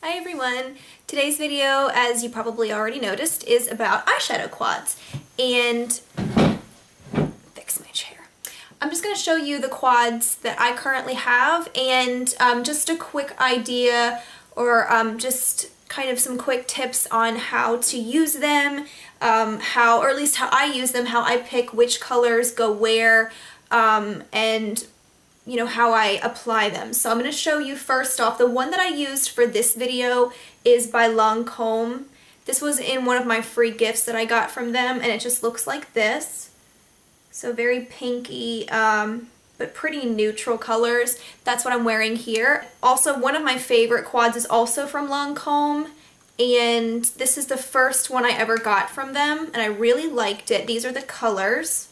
Hi everyone! Today's video, as you probably already noticed, is about eyeshadow quads. And fix my chair. I'm just going to show you the quads that I currently have and just a quick idea or just kind of some quick tips on how to use them, or at least how I use them, how I pick which colors go where, and you know, how I apply them. So I'm going to show you first off, the one that I used for this video is by Lancome. This was in one of my free gifts that I got from them, and it just looks like this. So very pinky, but pretty neutral colors. That's what I'm wearing here. Also, one of my favorite quads is also from Lancome, and this is the first one I ever got from them, and I really liked it. These are the colors.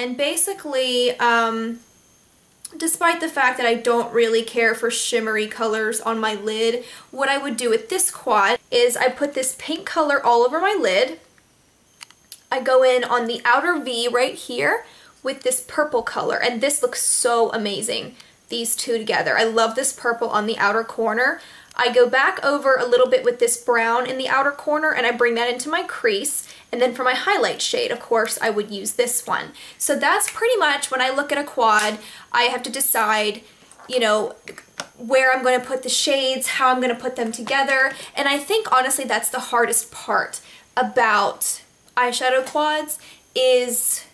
And basically, despite the fact that I don't really care for shimmery colors on my lid, what I would do with this quad is I put this pink color all over my lid. I go in on the outer V right here with this purple color, and this looks so amazing, these two together. I love this purple on the outer corner. I go back over a little bit with this brown in the outer corner, and I bring that into my crease. And then for my highlight shade, of course, I would use this one. So that's pretty much, when I look at a quad, I have to decide, you know, where I'm going to put the shades, how I'm going to put them together. And I think, honestly, that's the hardest part about eyeshadow quads is,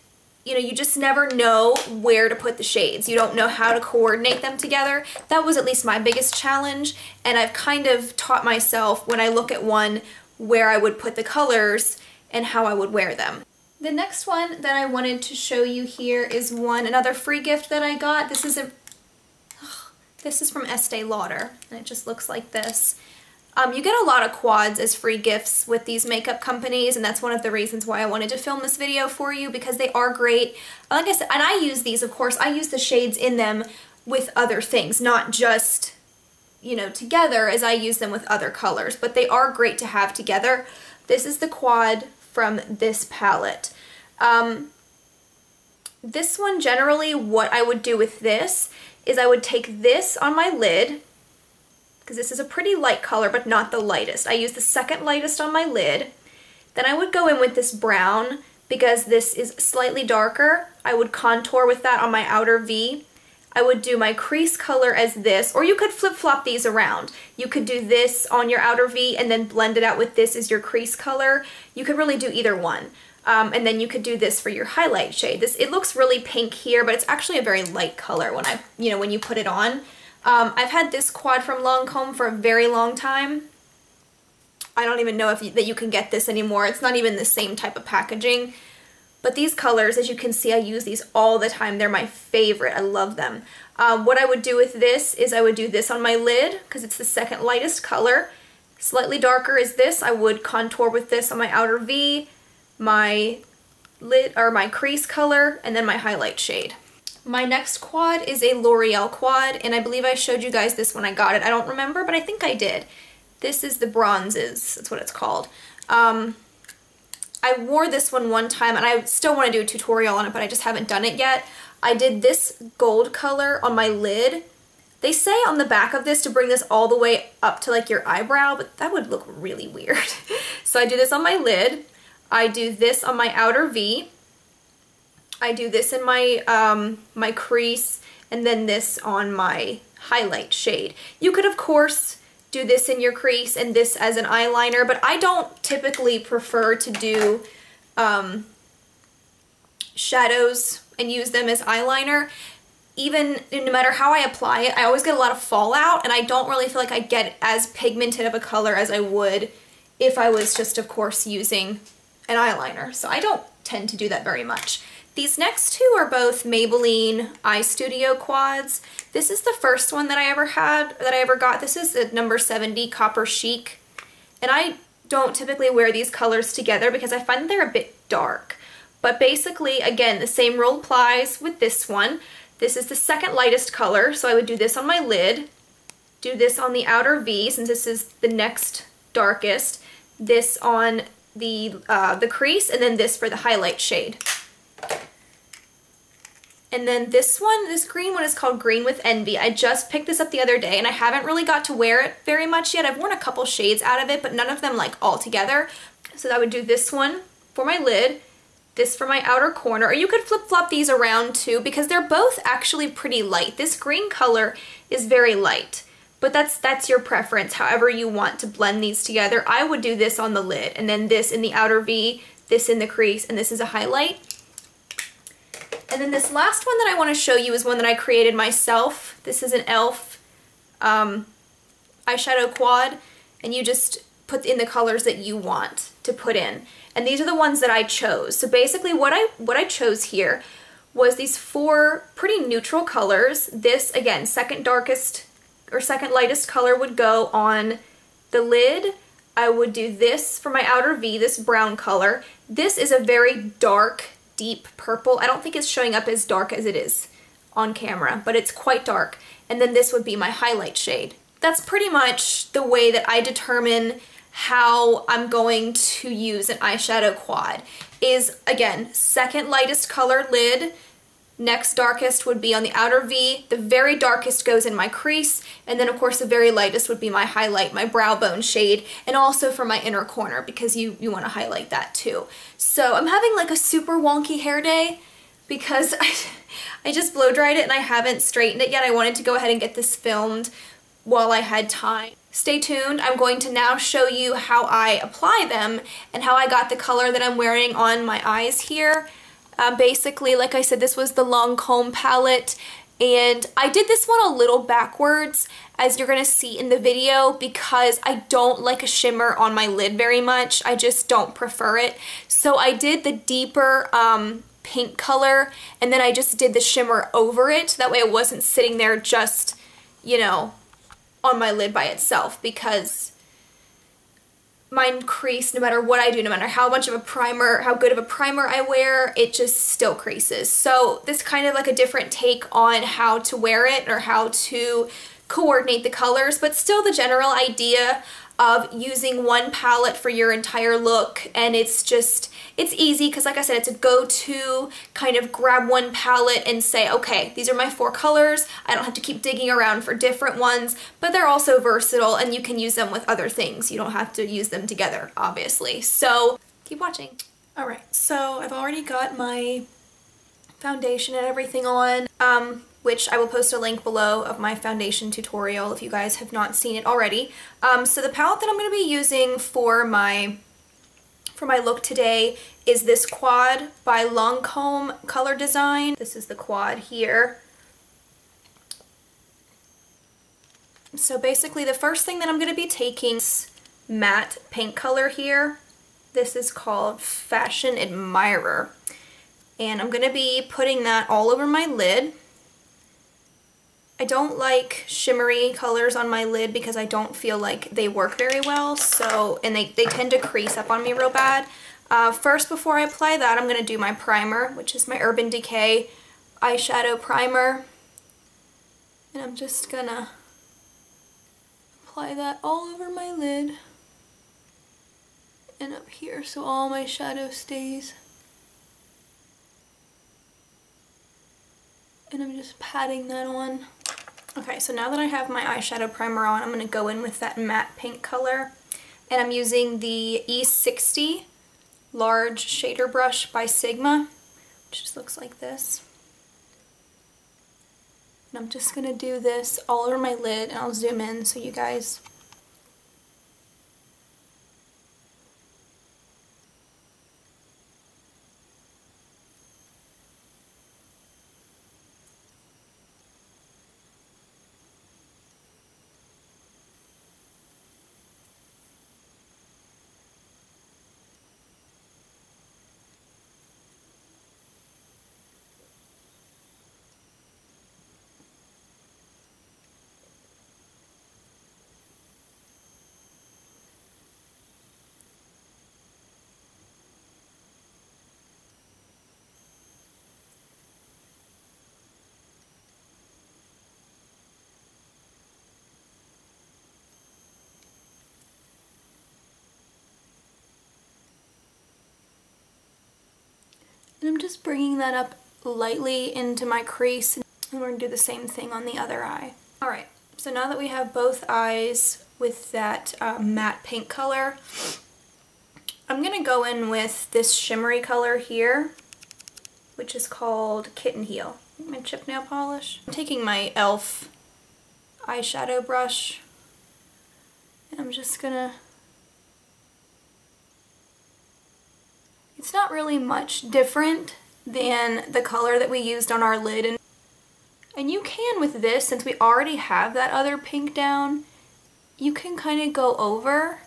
you know, you just never know where to put the shades. You don't know how to coordinate them together. That was at least my biggest challenge, and I've kind of taught myself when I look at one where I would put the colors and how I would wear them. The next one that I wanted to show you here is another free gift that I got. This is from Estee Lauder, and it just looks like this. You get a lot of quads as free gifts with these makeup companies, and that's one of the reasons why I wanted to film this video for you, because they are great. Like I said, and I use these, of course, I use the shades in them with other things, not just, you know, together as I use them with other colors, but they are great to have together. This is the quad from this palette. This one, generally, what I would do with this is I would take this on my lid, because this is a pretty light color, but not the lightest. I use the second lightest on my lid. Then I would go in with this brown, because this is slightly darker. I would contour with that on my outer V. I would do my crease color as this, or you could flip-flop these around. You could do this on your outer V and then blend it out with this as your crease color. You could really do either one. And then you could do this for your highlight shade. It looks really pink here, but it's actually a very light color when you put it on. I've had this quad from Lancome for a very long time. I don't even know that you can get this anymore. It's not even the same type of packaging. But these colors, as you can see, I use these all the time. They're my favorite. I love them. What I would do with this is I would do this on my lid, because it's the second lightest color. Slightly darker is this. I would contour with this on my outer V, my lid, or my crease color, and then my highlight shade. My next quad is a L'Oreal quad, and I believe I showed you guys this when I got it. I don't remember, but I think I did. This is the Bronzes. That's what it's called. I wore this one time, and I still want to do a tutorial on it, but I just haven't done it yet. I did this gold color on my lid. They say on the back of this to bring this all the way up to like your eyebrow, but that would look really weird. So I do this on my lid. I do this on my outer V. I do this in my my crease, and then this on my highlight shade. You could, of course, do this in your crease and this as an eyeliner, but I don't typically prefer to do shadows and use them as eyeliner. Even no matter how I apply it, I always get a lot of fallout, and I don't really feel like I get as pigmented of a color as I would if I was just, of course, using an eyeliner. So I don't tend to do that very much. These next two are both Maybelline Eye Studio quads. This is the first one that I ever got. This is the number 70 Copper Chic. And I don't typically wear these colors together because I find they're a bit dark. But basically, again, the same rule applies with this one. This is the second lightest color, so I would do this on my lid, do this on the outer V since this is the next darkest, this on the crease, and then this for the highlight shade. And then this one, this green one is called Green with Envy. I just picked this up the other day and I haven't really got to wear it very much yet. I've worn a couple shades out of it, but none of them like all together. So I would do this one for my lid, this for my outer corner, or you could flip-flop these around too because they're both actually pretty light. This green color is very light, but that's your preference, however you want to blend these together. I would do this on the lid and then this in the outer V, this in the crease, and this is a highlight. And then this last one that I want to show you is one that I created myself. This is an e.l.f. eyeshadow quad, and you just put in the colors that you want to put in. And these are the ones that I chose. So basically what I chose here was these 4 pretty neutral colors. This, again, second darkest or second lightest color would go on the lid. I would do this for my outer V, this brown color. This is a very dark, deep purple. I don't think it's showing up as dark as it is on camera, but it's quite dark. And then this would be my highlight shade. That's pretty much the way that I determine how I'm going to use an eyeshadow quad. Is, again, second lightest color lid, next darkest would be on the outer V, the very darkest goes in my crease, and then of course the very lightest would be my highlight, my brow bone shade, and also for my inner corner because you want to highlight that too. So I'm having like a super wonky hair day because I just blow dried it and I haven't straightened it yet. I wanted to go ahead and get this filmed while I had time. Stay tuned. I'm going to now show you how I apply them and how I got the color that I'm wearing on my eyes here. Basically, like I said, this was the Lancome palette, and I did this one a little backwards, as you're gonna see in the video, because I don't like a shimmer on my lid very much. I just don't prefer it. So I did the deeper pink color, and then I just did the shimmer over it. That way it wasn't sitting there just, you know, on my lid by itself, because mine crease no matter what I do, no matter how much of a primer, how good of a primer I wear, it just still creases. So this kind of like a different take on how to wear it or how to coordinate the colors, but still the general idea of using one palette for your entire look. And it's easy because, like I said, it's a go-to kind of grab one palette and say, okay, these are my 4 colors. I don't have to keep digging around for different ones, but they're also versatile and you can use them with other things. You don't have to use them together, obviously. So keep watching. All right, so I've already got my foundation and everything on, which I will post a link below of my foundation tutorial if you guys have not seen it already. So the palette that I'm going to be using for my look today is this quad by Lancome Color Design. This is the quad here. So basically the first thing that I'm going to be taking is matte pink color here. This is called Fashion Admirer. And I'm going to be putting that all over my lid. I don't like shimmery colors on my lid because I don't feel like they work very well, so, and they tend to crease up on me real bad. First, before I apply that, I'm going to do my primer, which is my Urban Decay eyeshadow primer. And I'm just going to apply that all over my lid and up here so all my shadow stays. And I'm just patting that on. Okay, so now that I have my eyeshadow primer on, I'm going to go in with that matte pink color. And I'm using the E60 large shader brush by Sigma, which just looks like this. And I'm just going to do this all over my lid, and I'll zoom in so you guys... And I'm just bringing that up lightly into my crease, and we're going to do the same thing on the other eye. Alright, so now that we have both eyes with that matte pink color, I'm going to go in with this shimmery color here, which is called Kitten Heel. My chip nail polish. I'm taking my e.l.f. eyeshadow brush, and I'm just gonna... It's not really much different than the color that we used on our lid, and you can with this, since we already have that other pink down, you can kind of go over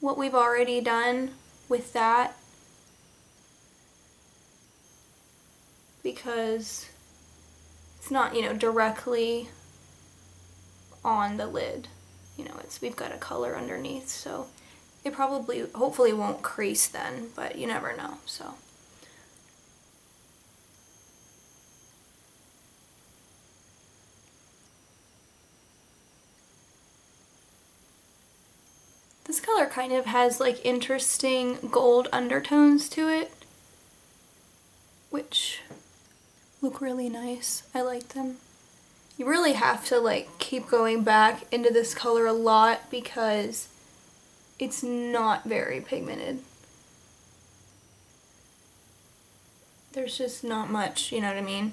what we've already done with that, because it's not, you know, directly on the lid. You know, we've got a color underneath, so it probably, hopefully won't crease then, but you never know, so. This color kind of has like interesting gold undertones to it, which look really nice. I like them. You really have to like keep going back into this color a lot because it's not very pigmented. There's just not much, you know what I mean?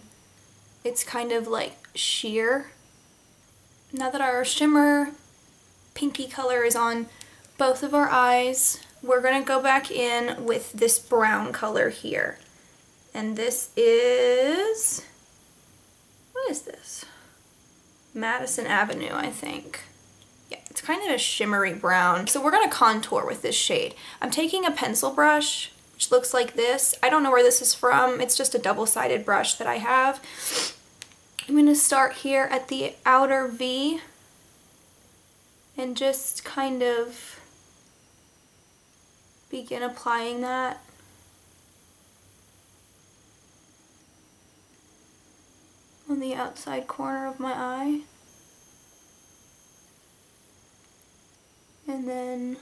It's kind of like sheer. Now that our shimmer pinky color is on both of our eyes, we're gonna go back in with this brown color here. And this is, what is this? Madison Avenue, I think. Yeah, it's kind of a shimmery brown. So we're gonna contour with this shade. I'm taking a pencil brush, which looks like this. I don't know where this is from. It's just a double-sided brush that I have. I'm gonna start here at the outer V and just kind of begin applying that. On the outside corner of my eye. And then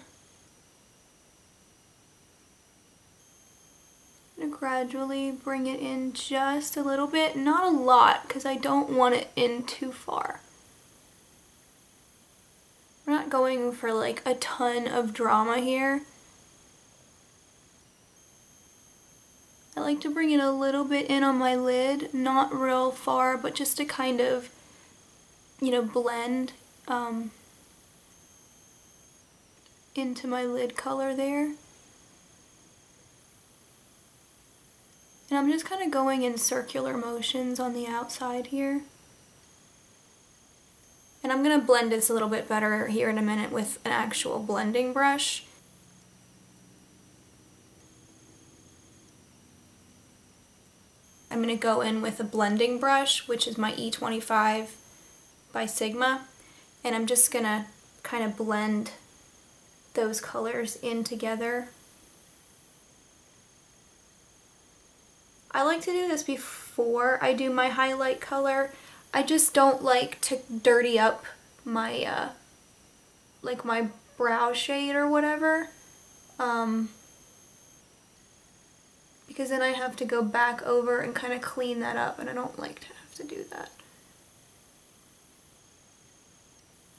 I'm gonna gradually bring it in just a little bit, not a lot, because I don't want it in too far. We're not going for like a ton of drama here. I like to bring it a little bit in on my lid, not real far, but just to kind of, you know, blend into my lid color there. And I'm just kind of going in circular motions on the outside here. And I'm going to blend this a little bit better here in a minute with an actual blending brush. I'm going to go in with a blending brush, which is my E25 by Sigma, and I'm just going to kind of blend those colors in together. I like to do this before I do my highlight color. I just don't like to dirty up my like my brow shade or whatever. Because then I have to go back over and kind of clean that up, and I don't like to have to do that.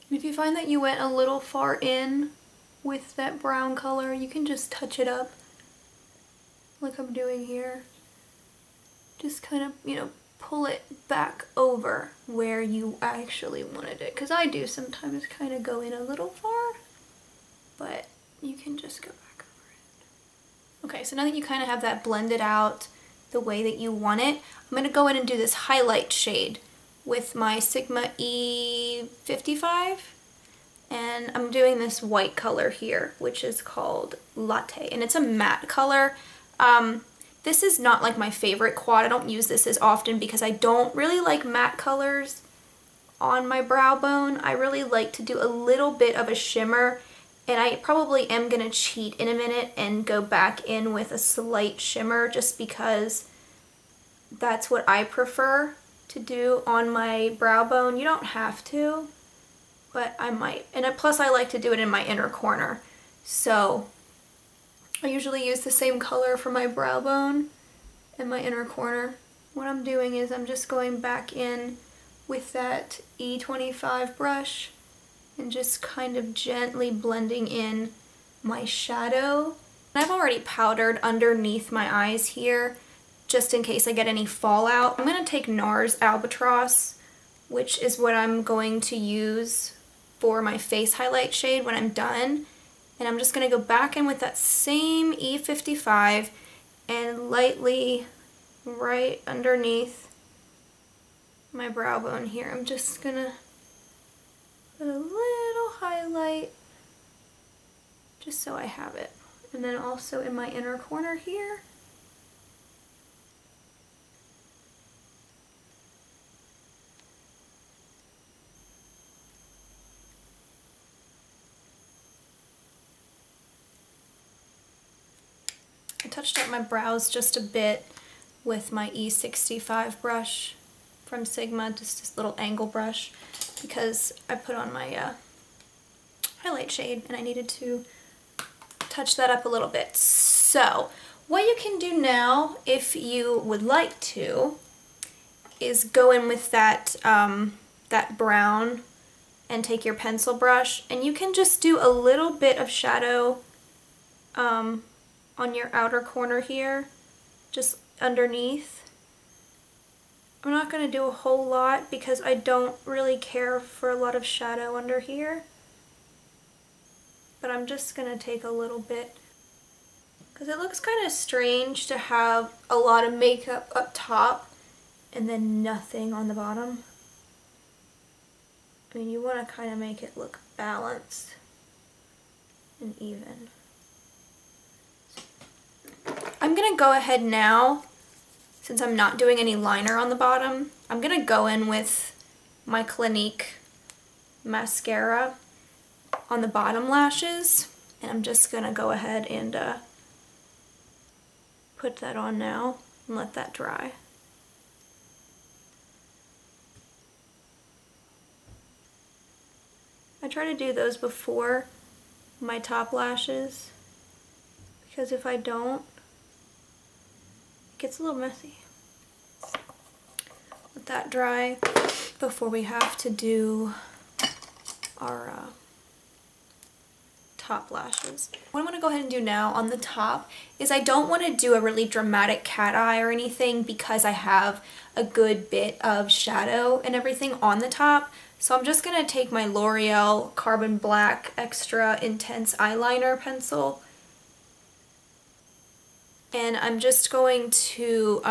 And if you find that you went a little far in with that brown color, you can just touch it up like I'm doing here. Just kind of, you know, pull it back over where you actually wanted it. Because I do sometimes kind of go in a little far, but you can just go back. Okay, so now that you kind of have that blended out the way that you want it, I'm going to go in and do this highlight shade with my Sigma E55, and I'm doing this white color here, which is called Latte, and it's a matte color. This is not like my favorite quad. I don't use this as often because I don't really like matte colors on my brow bone. I really like to do a little bit of a shimmer. And I probably am going to cheat in a minute and go back in with a slight shimmer just because that's what I prefer to do on my brow bone. You don't have to, but I might. And plus I like to do it in my inner corner. So I usually use the same color for my brow bone and my inner corner. what I'm doing is I'm just going back in with that E25 brush and just kind of gently blending in my shadow. I've already powdered underneath my eyes here, just in case I get any fallout. I'm going to take NARS Albatross, which is what I'm going to use for my face highlight shade when I'm done. And I'm just going to go back in with that same E55 and lightly right underneath my brow bone here. I'm just going to put a little highlight just so I have it. And then also in my inner corner here. I touched up my brows just a bit with my E65 brush from Sigma, just this little angle brush, because I put on my highlight shade and I needed to touch that up a little bit. So what you can do now, if you would like to, is go in with that that brown and take your pencil brush, and you can just do a little bit of shadow on your outer corner here, just underneath. I'm not going to do a whole lot because I don't really care for a lot of shadow under here, but I'm just going to take a little bit because it looks kind of strange to have a lot of makeup up top and then nothing on the bottom. I mean, you want to kind of make it look balanced and even. I'm going to go ahead now, since I'm not doing any liner on the bottom, I'm going to go in with my Clinique mascara on the bottom lashes, and I'm just going to go ahead and put that on now and let that dry. I try to do those before my top lashes, because if I don't, it gets a little messy. Let that dry before we have to do our top lashes. What I'm going to go ahead and do now on the top is I don't want to do a really dramatic cat eye or anything because I have a good bit of shadow and everything on the top. So I'm just going to take my L'Oreal Carbon Black Extra Intense Eyeliner pencil, and I'm just going to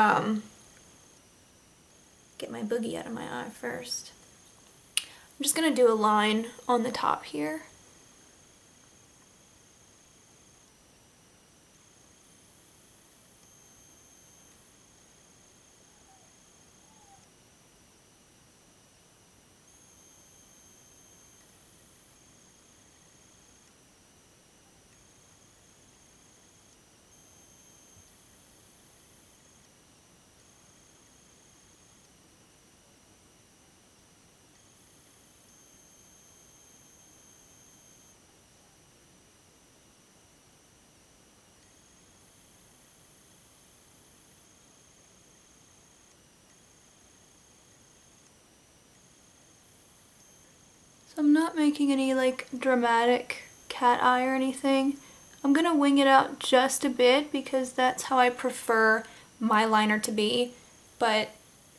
get my boogie out of my eye first. I'm just going to do a line on the top here. I'm not making any like dramatic cat eye or anything. I'm gonna wing it out just a bit because that's how I prefer my liner to be, but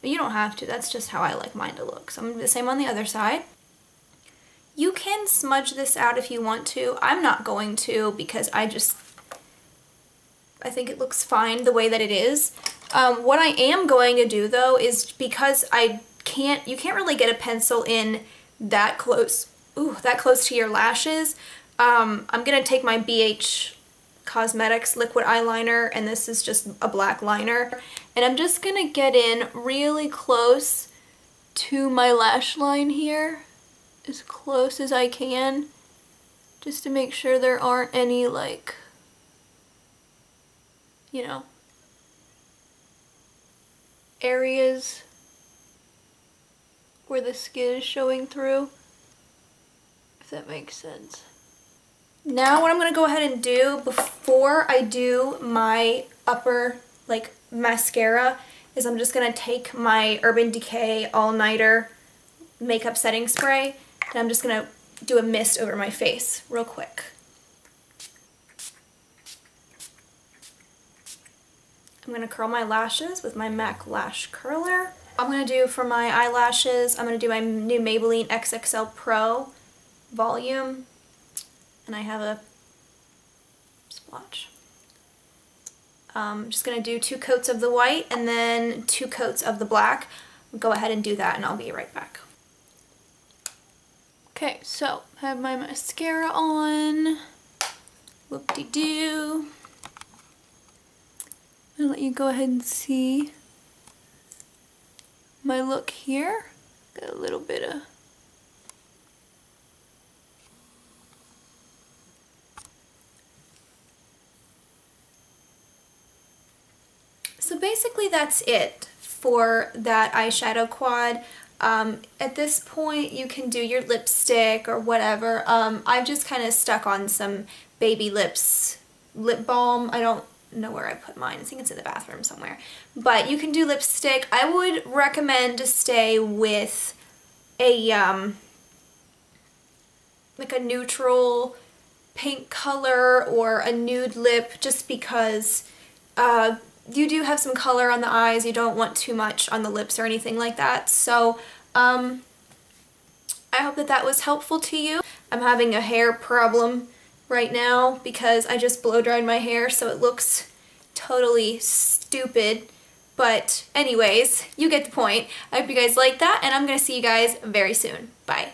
you don't have to. That's just how I like mine to look. So I'm gonna do the same on the other side. You can smudge this out if you want to. I'm not going to because I think it looks fine the way that it is. What I am going to do though is, because you can't really get a pencil in that close to your lashes, I'm gonna take my BH Cosmetics liquid eyeliner, and this is just a black liner, and I'm just gonna get in really close to my lash line here, as close as I can, just to make sure there aren't any, like, you know, areas where the skin is showing through, if that makes sense. Now what I'm going to go ahead and do before I do my upper, like, mascara is I'm just going to take my Urban Decay All Nighter makeup setting spray and I'm just going to do a mist over my face real quick. I'm going to curl my lashes with my MAC Lash Curler. I'm going to do for my eyelashes, I'm going to do my new Maybelline XXL Pro Volume, and I have a splotch. I'm just going to do 2 coats of the white and then 2 coats of the black. Go ahead and do that and I'll be right back. Okay, so I have my mascara on. Whoop-de-doo. I'm going to let you go ahead and see my look here. Got a little bit of so basically that's it for that eyeshadow quad. At this point you can do your lipstick or whatever. I've just kind of stuck on some Baby Lips lip balm. I don't know where I put mine. I think it's in the bathroom somewhere. But you can do lipstick. I would recommend to stay with a like a neutral pink color or a nude lip, just because you do have some color on the eyes. You don't want too much on the lips or anything like that. So I hope that that was helpful to you. I'm having a hair problem right now because I just blow dried my hair, so it looks totally stupid. But anyways, you get the point. I hope you guys like that, and I'm going to see you guys very soon. Bye.